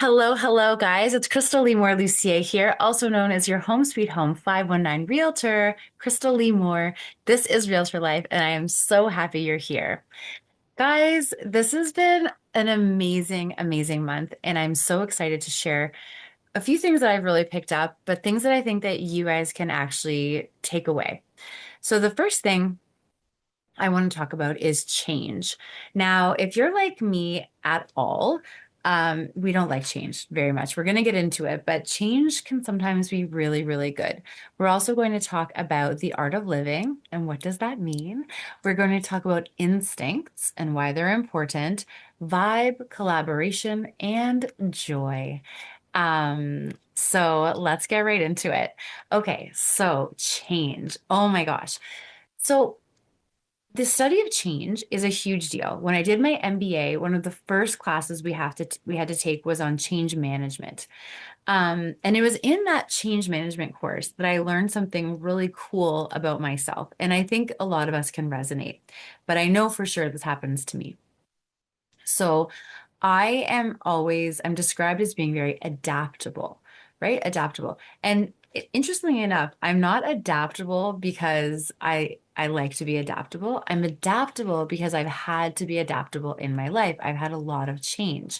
Hello, hello, guys. It's Krystal Lee Moore Lucier here, also known as your Home Sweet Home 519 Realtor, Krystal Lee Moore. This is Realtor Life, and I am so happy you're here. Guys, this has been an amazing, amazing month, and I'm so excited to share a few things that I've really picked up, but things that I think that you guys can actually take away. So the first thing I want to talk about is change. Now, if you're like me at all, we don't like change very much. We're going to get into it, but change can sometimes be really, really good. We're also going to talk about the art of living and what does that mean? We're going to talk about instincts and why they're important, vibe, collaboration, and joy. So let's get right into it. Okay, so change. Oh my gosh. So the study of change is a huge deal. When I did my MBA, one of the first classes we had to take was on change management. And it was in that change management course that I learned something really cool about myself. And I think a lot of us can resonate, but I know for sure this happens to me. So I'm described as being very adaptable, right? Adaptable. And interestingly enough, I'm not adaptable because I like to be adaptable. I'm adaptable because I've had to be adaptable in my life. I've had a lot of change.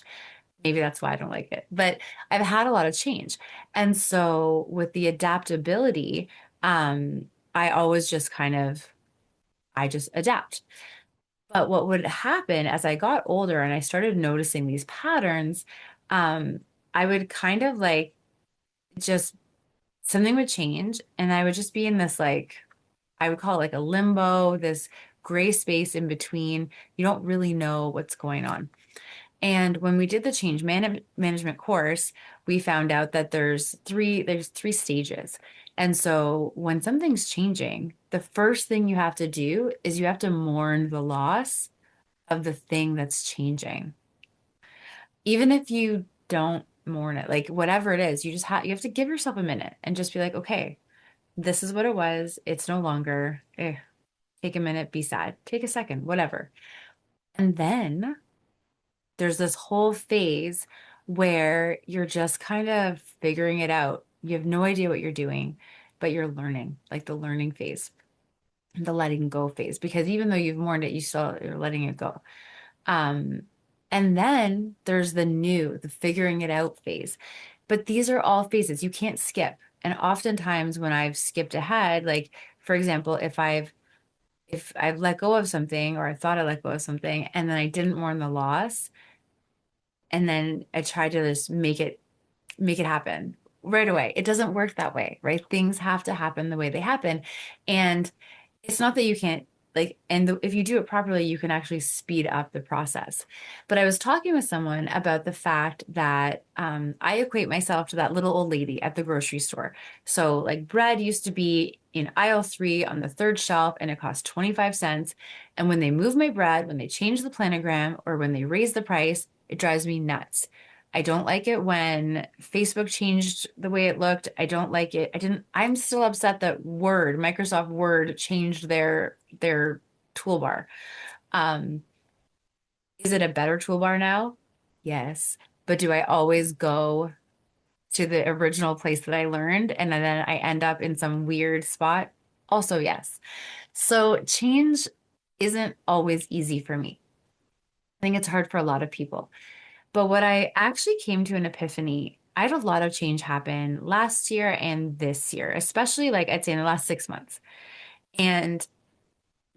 Maybe that's why I don't like it, but I've had a lot of change. And so with the adaptability, I always just I just adapt. But what would happen as I got older and I started noticing these patterns, I would kind of like just something would change and I would just be in this I would call it like a limbo, this gray space in between. You don't really know what's going on. And when we did the management course, we found out that there's three stages. And so when something's changing, the first thing you have to do is you have to mourn the loss of the thing that's changing. Even if you don't mourn it, like whatever it is, you have to give yourself a minute and just be like, okay, this is what it was. It's no longer. Take a minute, be sad. Take a second, whatever. And then there's this whole phase where you're just kind of figuring it out. You have no idea what you're doing, but you're learning, like the learning phase, the letting go phase, because even though you've mourned it, you're letting it go. Um, and then there's the figuring it out phase. But these are all phases you can't skip. And oftentimes when I've skipped ahead, like for example, if I've let go of something or I thought I let go of something and then I didn't mourn the loss, and then I tried to just make it happen right away. It doesn't work that way, right? Things have to happen the way they happen. And it's not that you can't if you do it properly, you can actually speed up the process. But I was talking with someone about the fact that I equate myself to that little old lady at the grocery store. So, like, bread used to be in aisle three on the third shelf, and it cost 25 cents. And when they move my bread, when they change the planogram, or when they raise the price, it drives me nuts. I don't like it when Facebook changed the way it looked. I don't like it. I'm still upset that Microsoft Word changed their toolbar. Um, is it a better toolbar now? Yes. But do I always go to the original place that I learned and then I end up in some weird spot? Also, yes. So change isn't always easy for me. I think it's hard for a lot of people. But what I actually came to an epiphany, I had a lot of change happen last year and this year, especially like I'd say in the last 6 months. And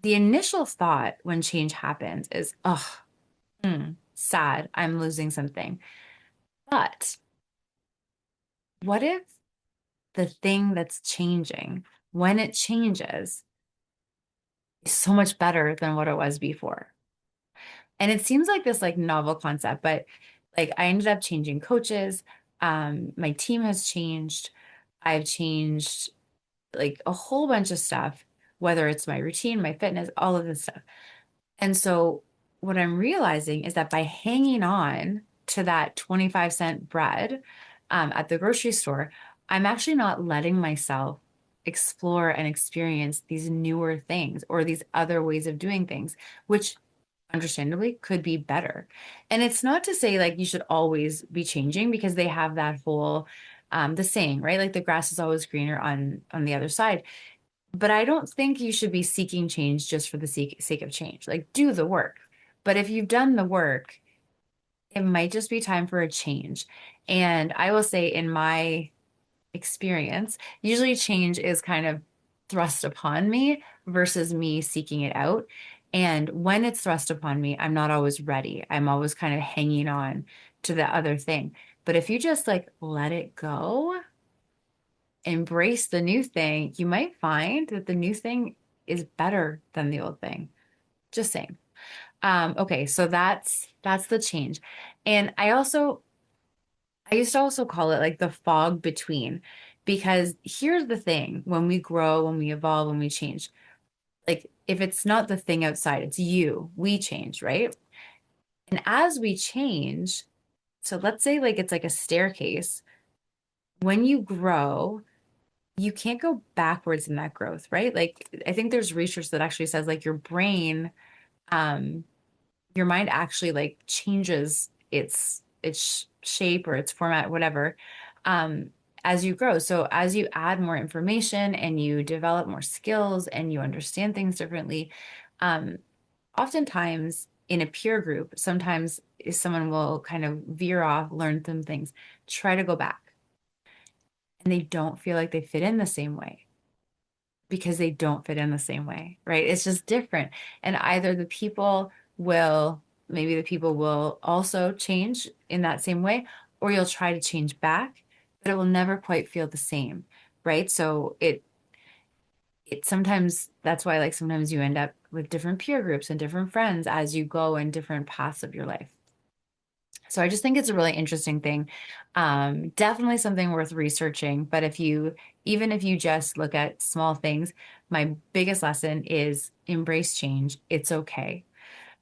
the initial thought when change happens is, oh, sad, I'm losing something. But what if the thing that's changing, when it changes, is so much better than what it was before? And it seems like this like novel concept, but like I ended up changing coaches. My team has changed. I've changed like a whole bunch of stuff, whether it's my routine, my fitness, all of this stuff. And so what I'm realizing is that by hanging on to that 25-cent bread at the grocery store, I'm actually not letting myself explore and experience these newer things or these other ways of doing things, which understandably could be better. And it's not to say like you should always be changing because they have that whole the saying, right? Like the grass is always greener on the other side. But I don't think you should be seeking change just for the sake of change. Like do the work. But if you've done the work, it might just be time for a change. And I will say in my experience, usually change is kind of thrust upon me versus me seeking it out. And when it's thrust upon me, I'm not always ready. I'm always kind of hanging on to the other thing. But if you just like let it go, embrace the new thing, you might find that the new thing is better than the old thing. Just saying. Okay, so that's the change. And I used to also call it like the fog between, because here's the thing, when we grow, when we evolve, when we change, like if it's not the thing outside, it's you, we change, right? And as we change, so let's say like it's like a staircase, when you grow, you can't go backwards in that growth, right? Like I think there's research that actually says like um, your mind actually like changes its shape or its format, whatever, um, as you grow. So as you add more information and you develop more skills and you understand things differently, um, oftentimes in a peer group, sometimes if someone will kind of veer off, learn some things, try to go back, and they don't feel like they fit in the same way because they don't fit in the same way, right? It's just different. And either maybe the people will also change in that same way, or you'll try to change back, but it will never quite feel the same, right? So it sometimes that's why like sometimes you end up with different peer groups and different friends as you go in different paths of your life. So I just think it's a really interesting thing. Definitely something worth researching. But even if you just look at small things, my biggest lesson is embrace change. It's okay.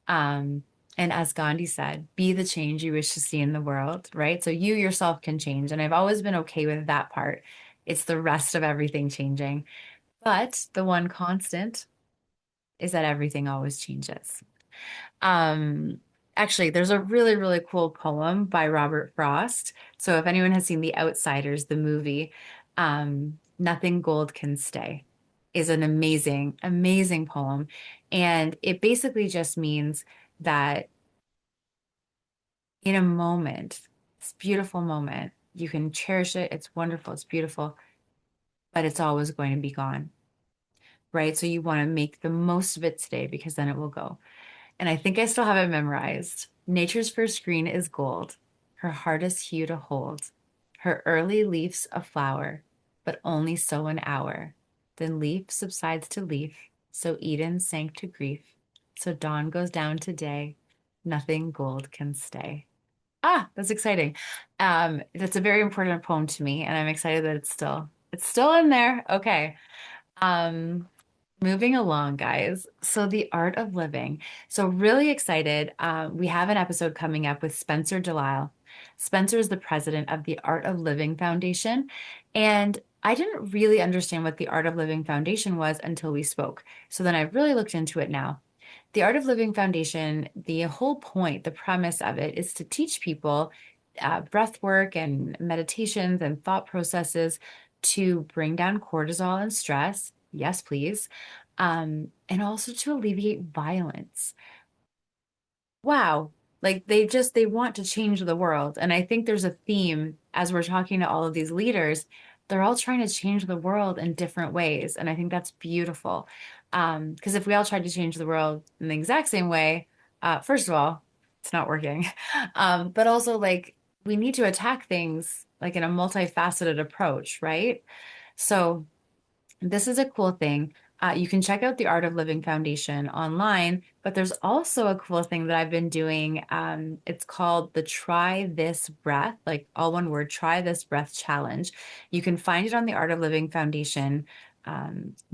Um, and as Gandhi said, be the change you wish to see in the world, right? So you yourself can change. And I've always been okay with that part. It's the rest of everything changing. But the one constant is that everything always changes. Um, Actually, there's a really, really cool poem by Robert Frost. So if anyone has seen The Outsiders, the movie, Nothing Gold Can Stay is an amazing, amazing poem. And it basically just means that in a moment, this beautiful moment, you can cherish it. It's wonderful. It's beautiful, but it's always going to be gone, right? So you want to make the most of it today because then it will go. And I think I still have it memorized. Nature's first green is gold, her hardest hue to hold. Her early leaf's a flower, but only so an hour. Then leaf subsides to leaf, so Eden sank to grief. So dawn goes down to day, nothing gold can stay. Ah, that's exciting. That's a very important poem to me, and I'm excited that it's still in there. Okay. Um, Moving along, guys. So, the art of living. So, really excited. We have an episode coming up with Spencer Delisle. Spencer is the president of the Art of Living Foundation. And I didn't really understand what the Art of Living Foundation was until we spoke. So, then I really looked into it now. The Art of Living Foundation, the whole point, the premise of it is to teach people breath work and meditations and thought processes to bring down cortisol and stress. Yes, please. And also to alleviate violence. Wow. Like they want to change the world. And I think there's a theme as we're talking to all of these leaders, they're all trying to change the world in different ways. And I think that's beautiful. Because if we all tried to change the world in the exact same way, first of all, it's not working. But also like we need to attack things like in a multifaceted approach, right? So this is a cool thing. You can check out the Art of Living Foundation online, but there's also a cool thing that I've been doing. It's called the Try This Breath, like all one word, Try This Breath Challenge. You can find it on the Art of Living Foundation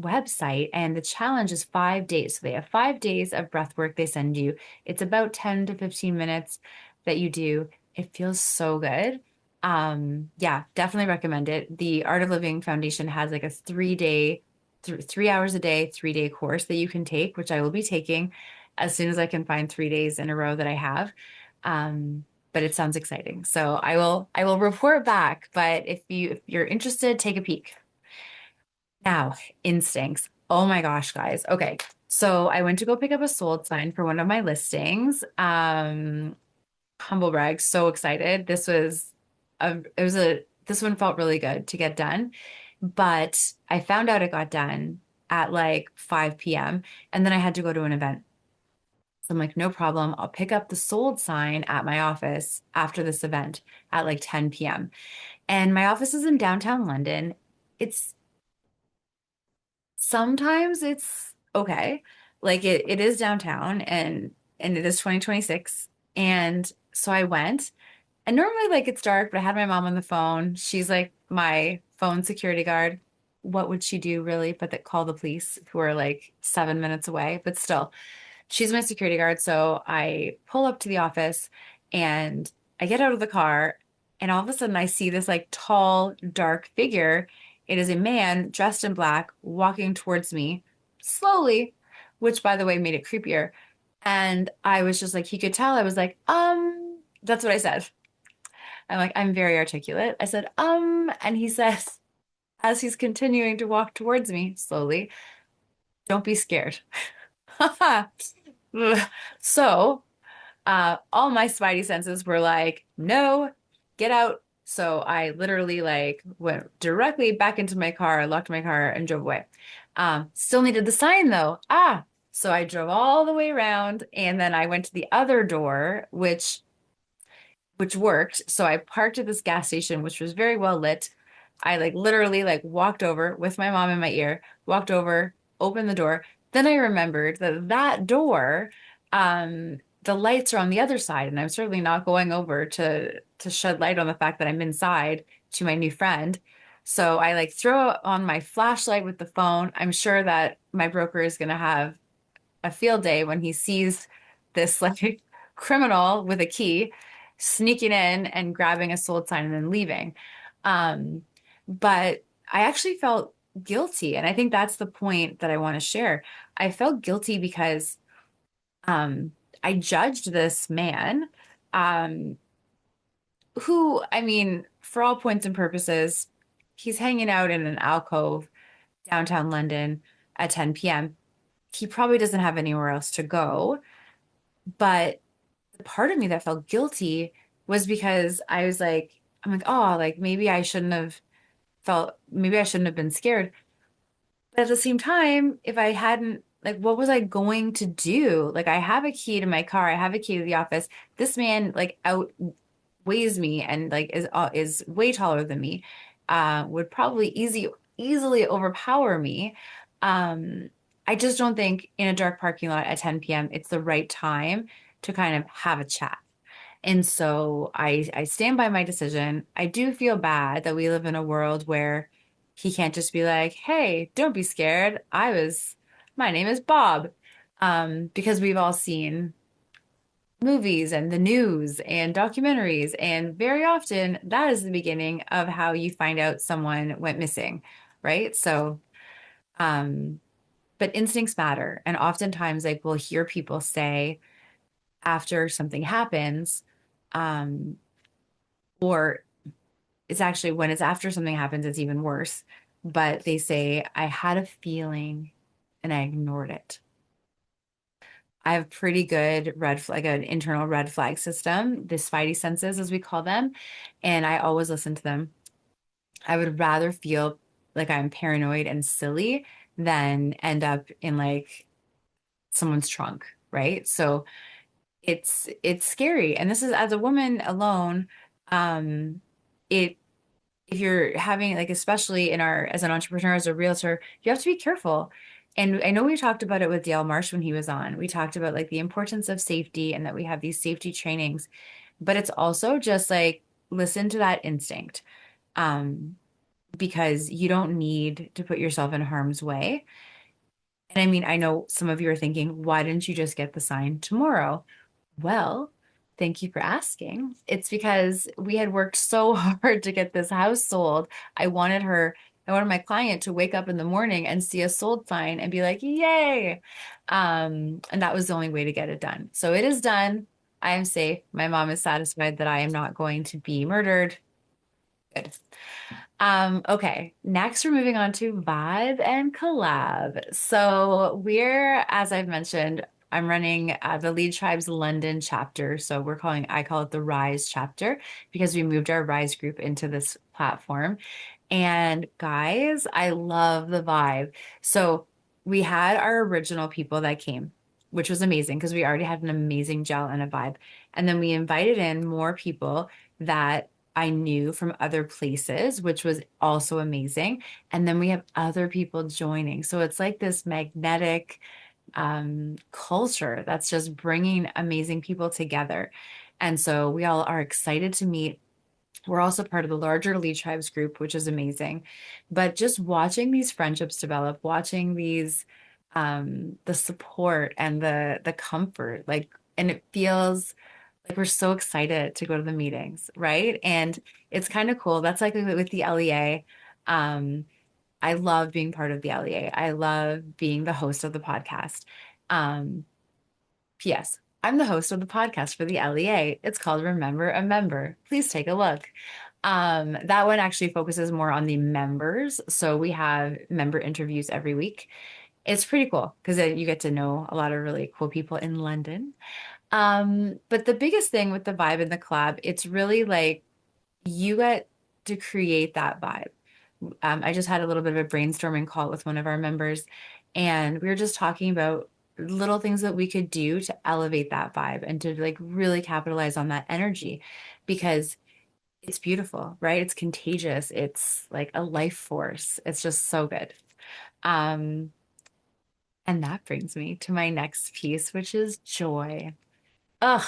website, and the challenge is 5 days. So they have 5 days of breath work they send you. It's about 10 to 15 minutes that you do. It feels so good. Yeah, definitely recommend it. The Art of Living Foundation has like a 3 hours a day, 3 day course that you can take, which I will be taking. as soon as I can find 3 days in a row that I have. Um, but it sounds exciting. So I will report back. But if you're interested, take a peek. Now, instincts. Oh my gosh, guys. Okay. So I went to go pick up a sold sign for one of my listings. Humble brag, so excited. This one felt really good to get done. But I found out it got done at like 5 p.m. and then I had to go to an event. So I'm like, no problem. I'll pick up the sold sign at my office after this event at like 10 p.m. And my office is in downtown London. It's sometimes it's okay. Like it is downtown and it is 2026. And so I went and normally like it's dark, but I had my mom on the phone. She's like my phone security guard. What would she do really but that call the police who are like 7 minutes away? But still, she's my security guard. So I pull up to the office and I get out of the car, and all of a sudden I see this like tall, dark figure. It is a man dressed in black walking towards me slowly, which by the way made it creepier. And I was just like, he could tell. I was like, that's what I said. I'm like, I'm very articulate. I said, and he says, as he's continuing to walk towards me slowly, don't be scared. So all my spidey senses were like, no, get out. So I literally like went directly back into my car, locked my car, and drove away. Still needed the sign though. So I drove all the way around, and then I went to the other door, which worked. So I parked at this gas station, which was very well lit. I like literally like walked over with my mom in my ear, walked over, opened the door. Then I remembered that that door, the lights are on the other side, and I'm certainly not going over to shed light on the fact that I'm inside to my new friend. So I like throw on my flashlight with the phone. I'm sure that my broker is going to have a field day when he sees this like criminal with a key sneaking in and grabbing a sold sign and then leaving. Um, but I actually felt guilty. And I think that's the point that I want to share. I felt guilty because um, I judged this man um, who, I mean, for all points and purposes, he's hanging out in an alcove downtown London at 10 p.m. He probably doesn't have anywhere else to go. But the part of me that felt guilty was because I'm like, oh, like maybe I shouldn't have been scared. But at the same time, if I hadn't, like, what was I going to do? Like, I have a key to my car, I have a key to the office. This man, like, outweighs me and like is way taller than me. Would probably easily overpower me. Um, I just don't think in a dark parking lot at 10 p.m. it's the right time to kind of have a chat. And so I stand by my decision. I do feel bad that we live in a world where he can't just be like, "Hey, don't be scared. My name is Bob." Because we've all seen movies and the news and documentaries, and very often that is the beginning of how you find out someone went missing, right? So, um, but instincts matter. And oftentimes, like we'll hear people say after something happens, um, or it's actually when it's after something happens, it's even worse. But they say, I had a feeling and I ignored it. I have pretty good like an internal red flag system, the spidey senses, as we call them. And I always listen to them. I would rather feel like I'm paranoid and silly than end up in like someone's trunk, right? So it's scary. And this is as a woman alone, um, it if you're having like especially in our as an entrepreneur, as a realtor, you have to be careful. And I know we talked about it with Dale Marsh when he was on. We talked about like the importance of safety and that we have these safety trainings, but it's also just like listen to that instinct. Um, because you don't need to put yourself in harm's way. And I mean, I know some of you are thinking, why didn't you just get the sign tomorrow? Well, thank you for asking. It's because we had worked so hard to get this house sold. I wanted her I wanted my client to wake up in the morning and see a sold sign and be like, yay. And that was the only way to get it done. So it is done. I am safe. My mom is satisfied that I am not going to be murdered. Good. Okay. Next, we're moving on to vibe and collab. So we're, as I've mentioned, I'm running the Lead Tribe's London chapter. So I call it the Rise chapter because we moved our Rise group into this platform. And guys, I love the vibe. So we had our original people that came, which was amazing because we already had an amazing gel and a vibe. And then we invited in more people that I knew from other places, which was also amazing. And then we have other people joining. So it's like this magnetic culture that's just bringing amazing people together. And so we all are excited to meet. We're also part of the larger Lee Tribes group, which is amazing. But just watching these friendships develop, watching these the support and the comfort, like, and it feels like we're so excited to go to the meetings, right? And it's kind of cool. That's like with the LEA. Um, I love being part of the LEA. I love being the host of the podcast. Um, P.S. I'm the host of the podcast for the LEA. It's called Remember a Member. Please take a look. That one actually focuses more on the members. So we have member interviews every week. It's pretty cool because you get to know a lot of really cool people in London. But the biggest thing with the vibe and the collab, it's really like you get to create that vibe. I just had a little bit of a brainstorming call with one of our members, and we were just talking about little things that we could do to elevate that vibe and to like really capitalize on that energy because it's beautiful, right? It's contagious. It's like a life force. It's just so good. Um, and that brings me to my next piece, which is joy. Ugh,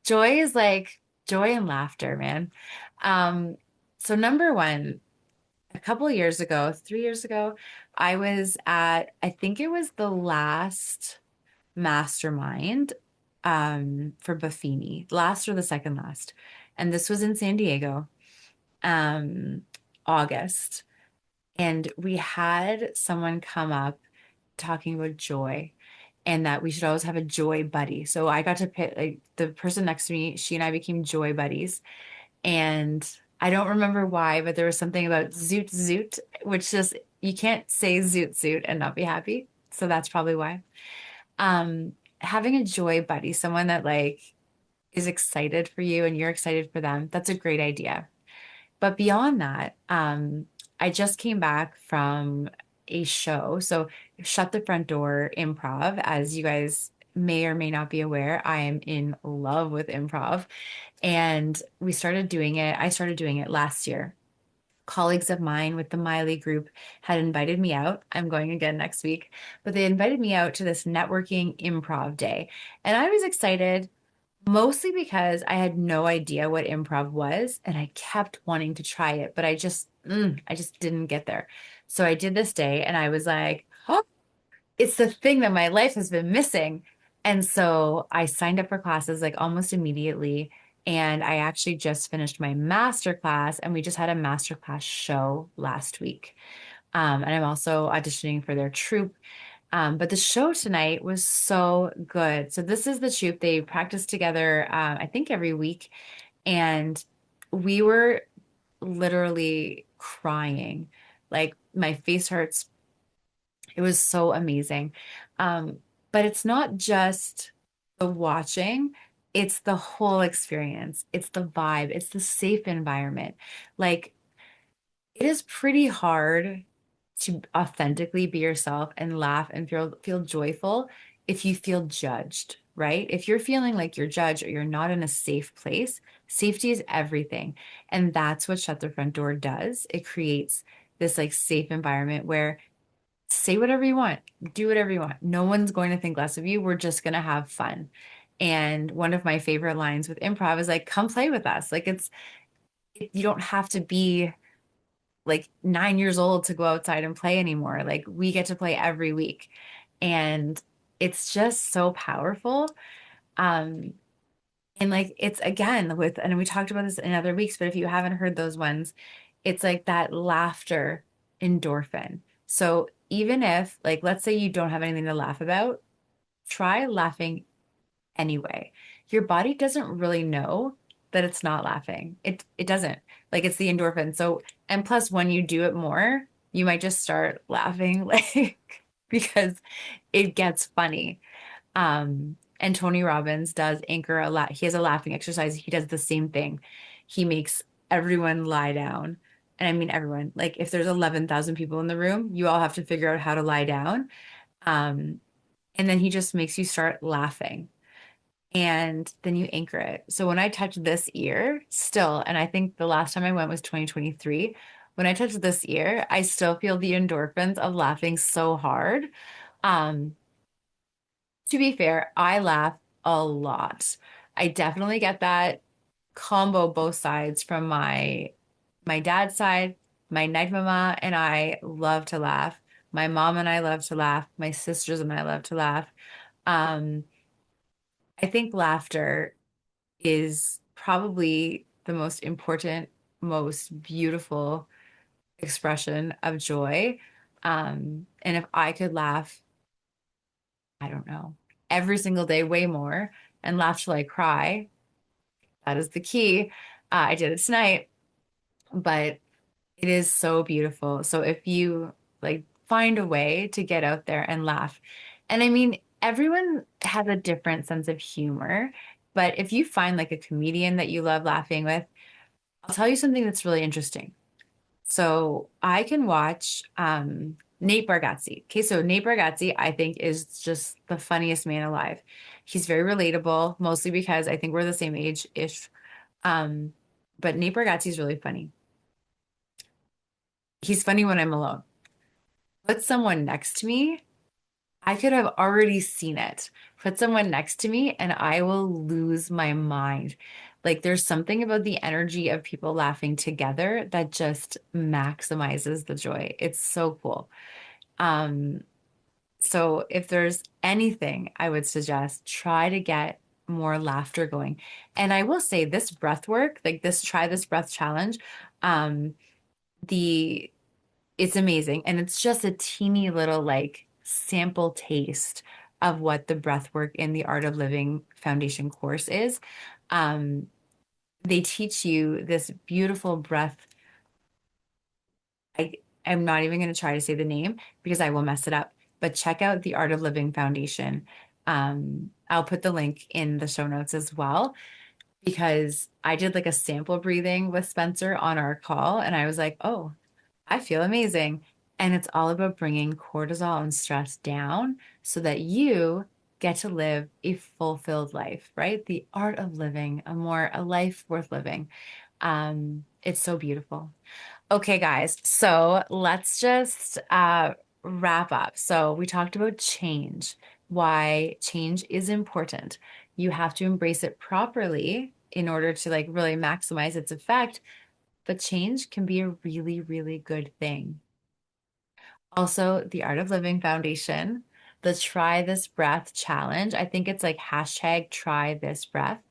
joy is like joy and laughter, man. Um, so number one, a couple of years ago, 3 years ago, I was at, I think it was the last mastermind for Buffini, last or the second last. And this was in San Diego, um, August. And we had someone come up talking about joy and that we should always have a joy buddy. So I got to pick like the person next to me, she and I became joy buddies. And I don't remember why, but there was something about zoot zoot, which just you can't say zoot zoot and not be happy. So that's probably why. Having a joy buddy, someone that like is excited for you and you're excited for them, that's a great idea. But beyond that, I just came back from a show. So Shut the Front Door Improv, as you guys may or may not be aware, I am in love with improv. And we started doing it. I started doing it last year. Colleagues of mine with the Miley group had invited me out. I'm going again next week, but they invited me out to this networking improv day. And I was excited mostly because I had no idea what improv was and I kept wanting to try it, but I just didn't get there. So I did this day and I was like, oh, it's the thing that my life has been missing. And so I signed up for classes like almost immediately. And I actually just finished my master class, and we just had a master class show last week. And I'm also auditioning for their troupe. But the show tonight was so good. So this is the troupe. They practice together, I think every week. And we were literally crying. Like my face hurts. It was so amazing. But it's not just the watching, it's the whole experience. It's the vibe, it's the safe environment. Like it is pretty hard to authentically be yourself and laugh and feel joyful if you feel judged, right? If you're feeling like you're judged or you're not in a safe place, safety is everything. And that's what Shut the Front Door does. It creates this like safe environment where say whatever you want, do whatever you want. No one's going to think less of you. We're just going to have fun. And one of my favorite lines with improv is like, come play with us. Like you don't have to be like 9 years old to go outside and play anymore. Like we get to play every week. And it's just so powerful. Um, and like it's again and we talked about this in other weeks, but if you haven't heard those ones, it's like that laughter. endorphin. So even if, like, let's say you don't have anything to laugh about, try laughing anyway. Your body doesn't really know that it's not laughing. It doesn't. Like it's the endorphin. So, and plus when you do it more, you might just start laughing like because it gets funny. And Tony Robbins does anchor a lot. He has a laughing exercise. He does the same thing. He makes everyone lie down. And I mean everyone. Like if there's 11,000 people in the room, you all have to figure out how to lie down. Um, and then he just makes you start laughing and then you anchor it. So when I touch this ear still, and I think the last time I went was 2023, when I touch this ear, I still feel the endorphins of laughing so hard. Um, to be fair, I laugh a lot. I definitely get that combo both sides from my dad's side. My night mama and I love to laugh. My mom and I love to laugh. My sisters and I love to laugh. Um, I think laughter is probably the most important, most beautiful expression of joy. And if I could laugh, I don't know, every single day, way more, and laugh till I cry, that is the key. I did it tonight, but it is so beautiful. So if you like find a way to get out there and laugh, and I mean, everyone has a different sense of humor, but if you find like a comedian that you love laughing with, I'll tell you something that's really interesting. So I can watch Nate Bargatze. Okay, so Nate Bargatze, I think, is just the funniest man alive. He's very relatable, mostly because I think we're the same age-ish. Um, but Nate Bargatze is really funny. He's funny when I'm alone. Put someone next to me, I could have already seen it. Put someone next to me and I will lose my mind. Like there's something about the energy of people laughing together that just maximizes the joy. It's so cool. Um, so if there's anything I would suggest, try to get more laughter going. And I will say this breath work, like this, try this breath challenge. Um, the it's amazing. And it's just a teeny little like sample taste of what the breathwork in the Art of Living Foundation course is. Um, they teach you this beautiful breath. I am not even going to try to say the name because I will mess it up. But check out the Art of Living Foundation. I'll put the link in the show notes as well because I did like a sample breathing with Spencer on our call, and I was like, oh, I feel amazing. And it's all about bringing cortisol and stress down so that you get to live a fulfilled life, right? The art of living a life worth living. It's so beautiful. Okay, guys. So let's just wrap up. So we talked about change, why change is important. You have to embrace it properly in order to like really maximize its effect, but change can be a really, really good thing. Also, the Art of Living Foundation, the Try This Breath Challenge. I think it's like hashtag try this breath.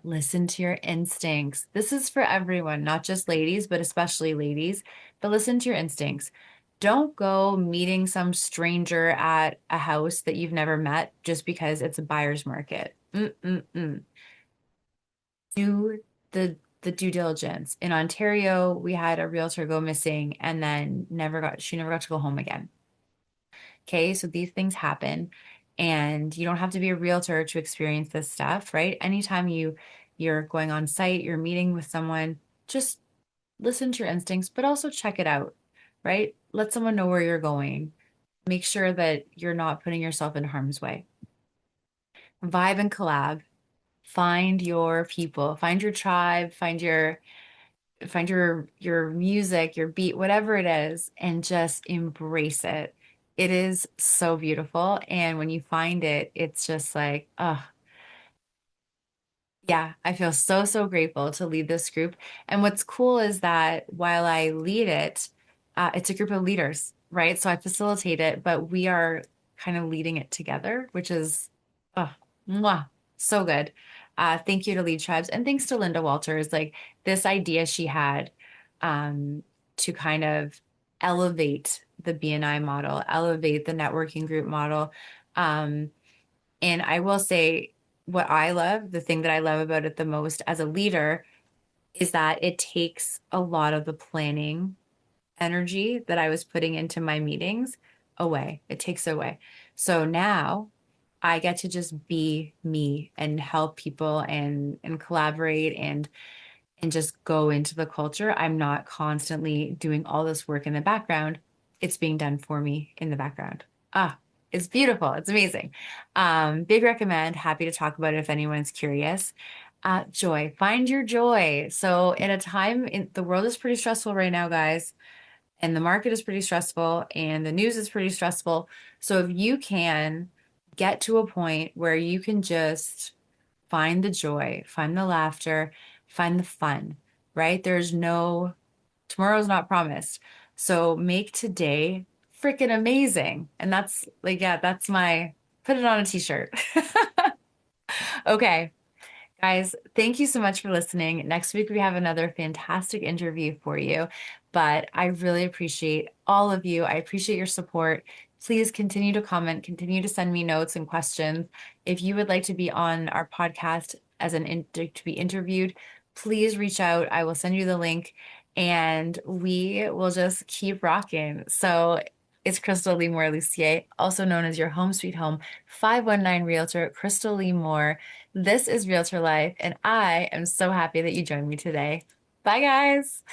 Listen to your instincts. This is for everyone, not just ladies, but especially ladies. But listen to your instincts. Don't go meeting some stranger at a house that you've never met just because it's a buyer's market. Mm-mm-mm. Do the due diligence. In Ontario, we had a realtor go missing and then she never got to go home again. Okay, so these things happen and you don't have to be a realtor to experience this stuff, right? Anytime you're going on site, you're meeting with someone, just listen to your instincts, but also check it out, right? Let someone know where you're going. Make sure that you're not putting yourself in harm's way. Vibe and collab. Find your people, find your tribe, find your music, your beat, whatever it is, and just embrace it. It is so beautiful. And when you find it, it's just like, oh, yeah, I feel so, so grateful to lead this group. And what's cool is that while I lead it, it's a group of leaders, right? So I facilitate it, but we are kind of leading it together, which is oh, mwah, so good. Thank you to Lead Tribes and thanks to Linda Walters. Like this idea she had to kind of elevate the BNI model, elevate the networking group model. Um, and I will say what I love, the thing that I love about it the most as a leader is that it takes a lot of the planning energy that I was putting into my meetings away. It takes it away. So now I get to just be me and help people and collaborate and just go into the culture. I'm not constantly doing all this work in the background. It's being done for me in the background. Ah, it's beautiful. It's amazing. Big recommend. Happy to talk about it if anyone's curious. Joy, find your joy. So, in a time, the world is pretty stressful right now, guys, and the market is pretty stressful, and the news is pretty stressful. So, if you can get to a point where you can just find the joy, find the laughter, find the fun, right? Tomorrow's not promised. So make today freaking amazing. And that's like, yeah, put it on a t-shirt. Okay. Guys, thank you so much for listening. Next week, we have another fantastic interview for you. But I really appreciate all of you. I appreciate your support. Please continue to comment, continue to send me notes and questions. If you would like to be on our podcast as to be interviewed, please reach out. I will send you the link and we will just keep rocking. So it's Krystal Lee Moore Lucier, also known as your home sweet home, 519 Realtor, Krystal Lee Moore. This is Realtor Life, and I am so happy that you joined me today. Bye, guys.